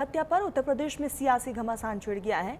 हत्या पर उत्तर प्रदेश में सियासी घमासान छिड़ गया है।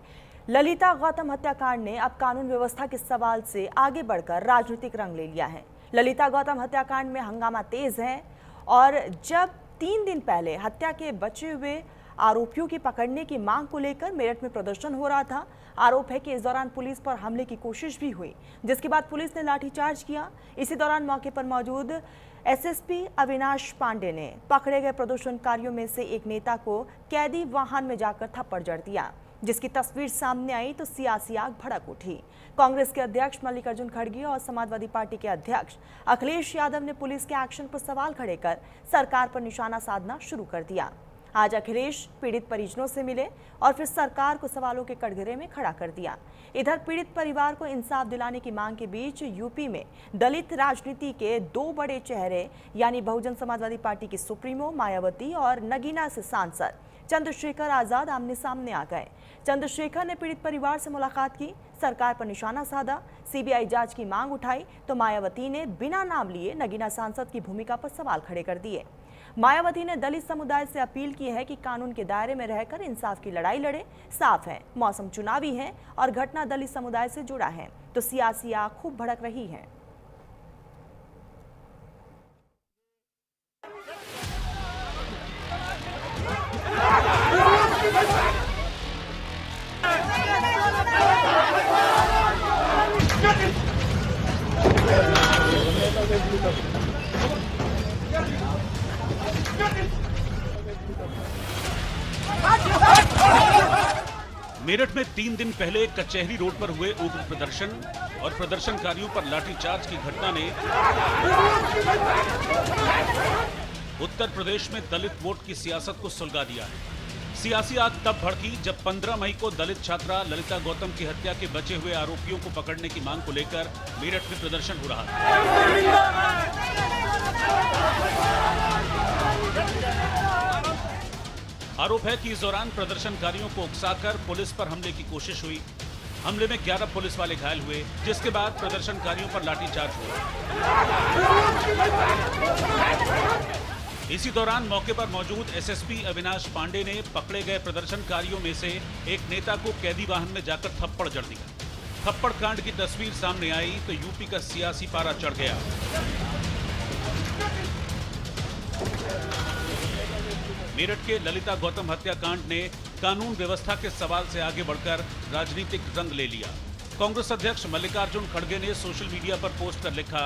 ललिता गौतम हत्याकांड ने अब कानून व्यवस्था के सवाल से आगे बढ़कर राजनीतिक रंग ले लिया है। ललिता गौतम हत्याकांड में हंगामा तेज है और जब 3 दिन पहले हत्या के बचे हुए आरोपियों की पकड़ने की मांग को लेकर मेरठ में प्रदर्शन हो रहा था। आरोप है कि इस दौरान पुलिस पर हमले की कोशिश भी हुई, जिसके बाद पुलिस ने लाठीचार्ज किया। इसी दौरान मौके पर मौजूद एसएसपी अविनाश पांडे ने पकड़े गए प्रदर्शनकारियों में से एक नेता को कैदी वाहन में जाकर थप्पड़ जड़ दिया, जिसकी तस्वीर सामने आई तो सियासी आग भड़क उठी। कांग्रेस के अध्यक्ष मल्लिकार्जुन खड़गे और समाजवादी पार्टी के अध्यक्ष अखिलेश यादव ने पुलिस के एक्शन पर सवाल खड़े कर सरकार पर निशाना साधना शुरू कर दिया। आज अखिलेश पीड़ित परिजनों से मिले और फिर सरकार को सवालों के कटघरे में खड़ा कर दिया। इधर पीड़ित परिवार को इंसाफ दिलाने की मांग के बीच यूपी में दलित राजनीति के 2 बड़े चेहरे यानी बहुजन समाजवादी पार्टी की सुप्रीमो मायावती और नगीना से सांसद चंद्रशेखर आजाद आमने सामने आ गए। चंद्रशेखर ने पीड़ित परिवार से मुलाकात की, सरकार पर निशाना साधा, सीबीआई जांच की मांग उठाई तो मायावती ने बिना नाम लिए नगीना सांसद की भूमिका पर सवाल खड़े कर दिए। मायावती ने दलित समुदाय से अपील की है कि कानून के दायरे में रहकर इंसाफ की लड़ाई लड़े। साफ है मौसम चुनावी है और घटना दलित समुदाय से जुड़ा है, तो सियासी आग खूब भड़क रही है। मेरठ में 3 दिन पहले कचहरी रोड पर हुए उग्र प्रदर्शन और प्रदर्शनकारियों पर लाठीचार्ज की घटना ने उत्तर प्रदेश में दलित वोट की सियासत को सुलगा दिया है। सियासी आग तब भड़की जब 15 मई को दलित छात्रा ललिता गौतम की हत्या के बचे हुए आरोपियों को पकड़ने की मांग को लेकर मेरठ में प्रदर्शन हो रहा था। आरोप है कि इस दौरान प्रदर्शनकारियों को उकसाकर पुलिस पर हमले की कोशिश हुई। हमले में 11 पुलिस वाले घायल हुए, जिसके बाद प्रदर्शनकारियों पर लाठीचार्ज हुआ। इसी दौरान मौके पर मौजूद एसएसपी अविनाश पांडे ने पकड़े गए प्रदर्शनकारियों में से एक नेता को कैदी वाहन में जाकर थप्पड़ जड़ दिया। थप्पड़ कांड की तस्वीर सामने आई तो यूपी का सियासी पारा चढ़ गया। मेरठ के ललिता गौतम हत्याकांड ने कानून व्यवस्था के सवाल से आगे बढ़कर राजनीतिक रंग ले लिया। कांग्रेस अध्यक्ष मल्लिकार्जुन खड़गे ने सोशल मीडिया पर पोस्ट कर लिखा,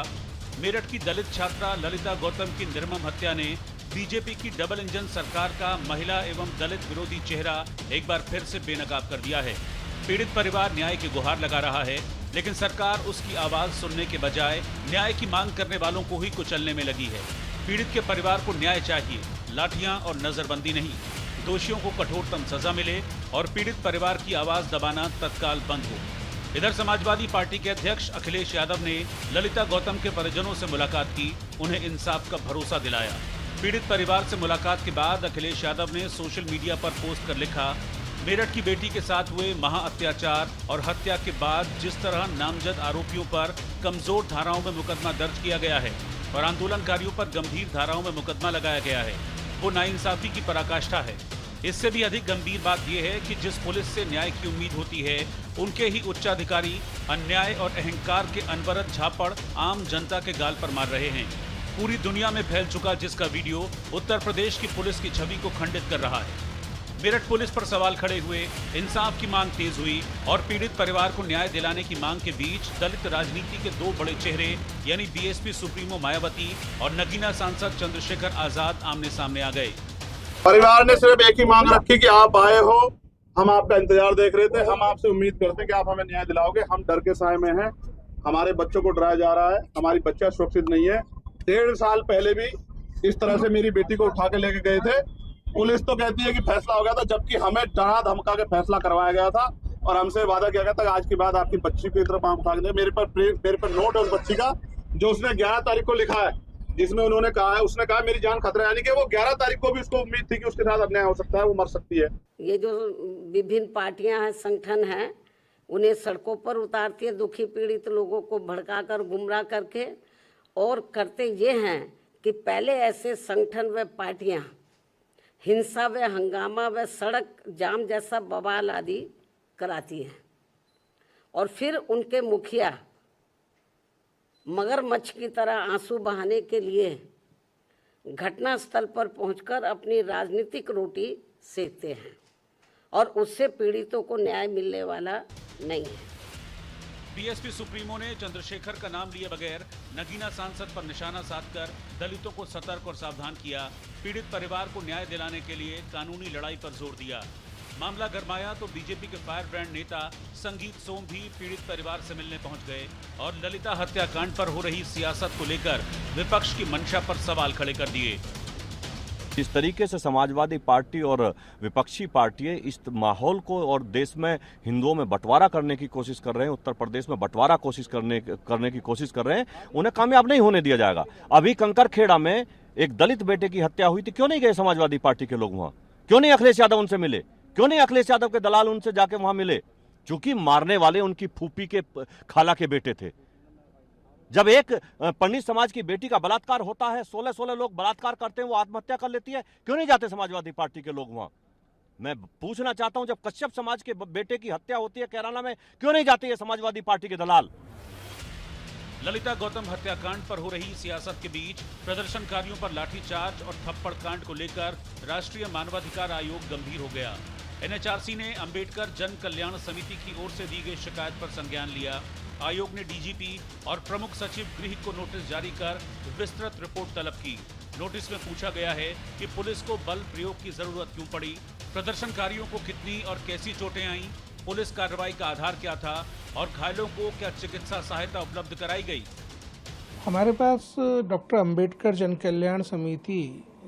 मेरठ की दलित छात्रा ललिता गौतम की निर्मम हत्या ने बीजेपी की डबल इंजन सरकार का महिला एवं दलित विरोधी चेहरा एक बार फिर से बेनकाब कर दिया है। पीड़ित परिवार न्याय की गुहार लगा रहा है, लेकिन सरकार उसकी आवाज सुनने के बजाय न्याय की मांग करने वालों को ही कुचलने में लगी है। पीड़ित के परिवार को न्याय चाहिए, लाठियां और नजरबंदी नहीं। दोषियों को कठोरतम सजा मिले और पीड़ित परिवार की आवाज दबाना तत्काल बंद हो। इधर समाजवादी पार्टी के अध्यक्ष अखिलेश यादव ने ललिता गौतम के परिजनों से मुलाकात की, उन्हें इंसाफ का भरोसा दिलाया। पीड़ित परिवार से मुलाकात के बाद अखिलेश यादव ने सोशल मीडिया पर पोस्ट कर लिखा, मेरठ की बेटी के साथ हुए महा अत्याचार और हत्या के बाद जिस तरह नामजद आरोपियों पर कमजोर धाराओं में मुकदमा दर्ज किया गया है और आंदोलनकारियों पर गंभीर धाराओं में मुकदमा लगाया गया है, वो नाइंसाफी की पराकाष्ठा है। इससे भी अधिक गंभीर बात यह है कि जिस पुलिस से न्याय की उम्मीद होती है, उनके ही उच्चाधिकारी अन्याय और अहंकार के अनवरत झापड़ आम जनता के गाल पर मार रहे हैं। पूरी दुनिया में फैल चुका जिसका वीडियो उत्तर प्रदेश की पुलिस की छवि को खंडित कर रहा है। मेरठ पुलिस पर सवाल खड़े हुए, इंसाफ की मांग तेज हुई और पीड़ित परिवार को न्याय दिलाने की मांग के बीच दलित राजनीति के 2 बड़े चेहरे यानी बीएसपी सुप्रीमो मायावती और नगीना सांसद चंद्रशेखर आजाद आमने सामने आ गए। परिवार ने सिर्फ एक ही मांग रखी कि आप आए हो, हम आपका इंतजार देख रहे थे, हम आपसे उम्मीद करते कि आप हमें न्याय दिलाओगे। हम डर के साए में हैं, हमारे बच्चों को डराया जा रहा है, हमारी बच्चा सुरक्षित नहीं है। 1.5 साल पहले भी इस तरह से मेरी बेटी को उठा के लेके गए थे। पुलिस तो कहती है कि फैसला हो गया था, जबकि हमें डरा धमका के फैसला करवाया गया था और हमसे वादा किया गया था आज के बाद आपकी बच्ची की तरफ आंख उठा के। मेरे पर नोट है उस बच्ची का जो उसने 11 तारीख को लिखा है, जिसमें उन्होंने कहा है, उसने कहा मेरी जान खतरा है, यानी कि वो 11 तारीख को भी उसको उम्मीद थी कि उसके साथ अन्याय हो सकता है, वो मर सकती है। ये जो विभिन्न पार्टियां हैं, संगठन हैं, उन्हें सड़कों पर उतारती है, दुखी पीड़ित लोगों को भड़काकर गुमराह करके, और करते ये हैं कि पहले ऐसे संगठन व पार्टियां हिंसा व हंगामा व सड़क जाम जैसा बवाल आदि कराती हैं और फिर उनके मुखिया मगरमच्छ की तरह आंसू बहाने के लिए घटनास्थल पर पहुंचकर अपनी राजनीतिक रोटी सेकते हैं और उससे पीड़ितों को न्याय मिलने वाला नहीं है। बीएसपी सुप्रीमो ने चंद्रशेखर का नाम लिए बगैर नगीना सांसद पर निशाना साधकर दलितों को सतर्क और सावधान किया। पीड़ित परिवार को न्याय दिलाने के लिए कानूनी लड़ाई पर जोर दिया। मामला गरमाया तो बीजेपी के फायर ब्रांड नेता संगीत सोम भी पीड़ित परिवार से मिलने पहुंच गए और ललिता हत्याकांड पर हो रही सियासत को लेकर विपक्ष की मंशा पर सवाल खड़े कर दिए। इस तरीके से समाजवादी पार्टी और विपक्षी पार्टियां इस माहौल को और देश में हिंदुओं में बंटवारा करने की कोशिश कर रहे हैं, उत्तर प्रदेश में बंटवारा करने की कोशिश कर रहे हैं, उन्हें कामयाब नहीं होने दिया जाएगा। अभी कंकरखेड़ा में एक दलित बेटे की हत्या हुई थी, क्यों नहीं गए समाजवादी पार्टी के लोग वहां? क्यों नहीं अखिलेश यादव उनसे मिले? क्यों नहीं अखिलेश यादव के दलाल उनसे जाके वहां मिले? क्योंकि मारने वाले उनकी फूफी के खाला के बेटे थे। जब एक पंडित समाज की बेटी का बलात्कार होता है, 16 लोग बलात्कार करते हैं, वो आत्महत्या कर लेती है, क्यों नहीं जाते समाजवादी पार्टी के लोग वहां? मैं पूछना चाहता हूं, जब कश्यप समाज के बेटे की हत्या होती है कैराना में, क्यों नहीं जाते ये समाजवादी पार्टी के दलाल? ललिता गौतम हत्याकांड पर हो रही सियासत के बीच प्रदर्शनकारियों पर लाठीचार्ज और थप्पड़ कांड को लेकर राष्ट्रीय मानवाधिकार आयोग गंभीर हो गया। एनएचआरसी ने अंबेडकर जन कल्याण समिति की ओर से दी गई शिकायत पर संज्ञान लिया। आयोग ने डीजीपी और प्रमुख सचिव गृह को नोटिस जारी कर विस्तृत रिपोर्ट तलब की। नोटिस में पूछा गया है कि पुलिस को बल प्रयोग की जरूरत क्यों पड़ी, प्रदर्शनकारियों को कितनी और कैसी चोटें आईं, पुलिस कार्रवाई का आधार क्या था और घायलों को क्या चिकित्सा सहायता उपलब्ध कराई गई। हमारे पास डॉक्टर अंबेडकर जन कल्याण समिति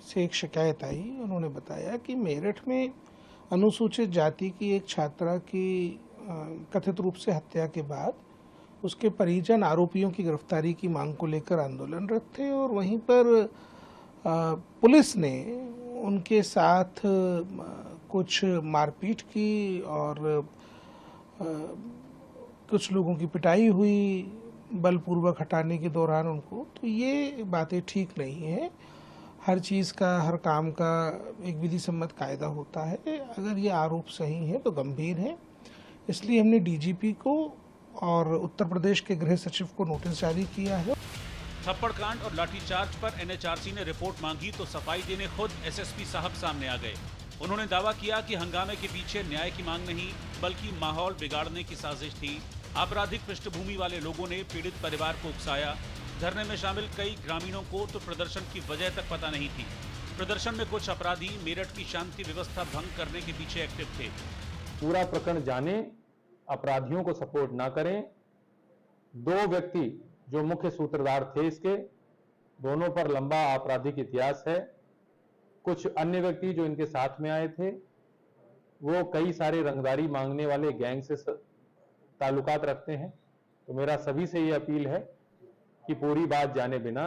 से एक शिकायत आई। उन्होंने बताया कि मेरठ में अनुसूचित जाति की एक छात्रा की कथित रूप से हत्या के बाद उसके परिजन आरोपियों की गिरफ्तारी की मांग को लेकर आंदोलनरत थे और वहीं पर पुलिस ने उनके साथ कुछ मारपीट की और कुछ लोगों की पिटाई हुई बलपूर्वक हटाने के दौरान उनको। तो ये बातें ठीक नहीं है। हर चीज़ का, हर काम का एक विधि सम्मत कायदा होता है। अगर ये आरोप सही है तो गंभीर है, इसलिए हमने डीजीपी को और उत्तर प्रदेश के गृह सचिव को नोटिस जारी किया है। थप्पड़ कांड और लाठीचार्ज पर एनएचआरसी ने रिपोर्ट मांगी तो सफाई देने खुद एसएसपी साहब सामने आ गए। उन्होंने दावा किया कि हंगामे के पीछे न्याय की मांग नहीं बल्कि माहौल बिगाड़ने की साजिश थी। आपराधिक पृष्ठभूमि वाले लोगों ने पीड़ित परिवार को उकसाया। धरने में शामिल कई ग्रामीणों को तो प्रदर्शन की वजह तक पता नहीं थी। प्रदर्शन में कुछ अपराधी मेरठ की शांति व्यवस्था भंग करने के पीछे एक्टिव थे। पूरा प्रकरण जाने, अपराधियों को सपोर्ट ना करें। 2 व्यक्ति जो मुख्य सूत्रधार थे इसके, दोनों पर लंबा आपराधिक इतिहास है। कुछ अन्य व्यक्ति जो इनके साथ में आए थे वो कई सारे रंगदारी मांगने वाले गैंग से ताल्लुकात रखते हैं। तो मेरा सभी से ये अपील है कि पूरी बात जाने बिना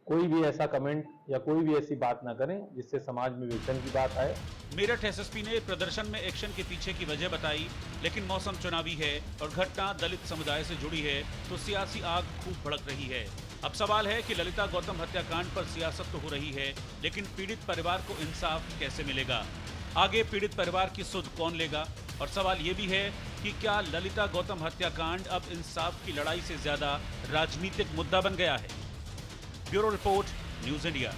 कोई भी ऐसा कमेंट या कोई भी ऐसी बात ना करें जिससे समाज में विघटन की बात आए। मेरठ एसएसपी ने प्रदर्शन में एक्शन के पीछे की वजह बताई, लेकिन मौसम चुनावी है और घटना दलित समुदाय से जुड़ी है तो सियासी आग खूब भड़क रही है। अब सवाल है कि ललिता गौतम हत्याकांड पर सियासत तो हो रही है, लेकिन पीड़ित परिवार को इंसाफ कैसे मिलेगा? आगे पीड़ित परिवार की सुध कौन लेगा? और सवाल ये भी है कि क्या ललिता गौतम हत्याकांड अब इंसाफ की लड़ाई से ज्यादा राजनीतिक मुद्दा बन गया है? Bureau report, news India.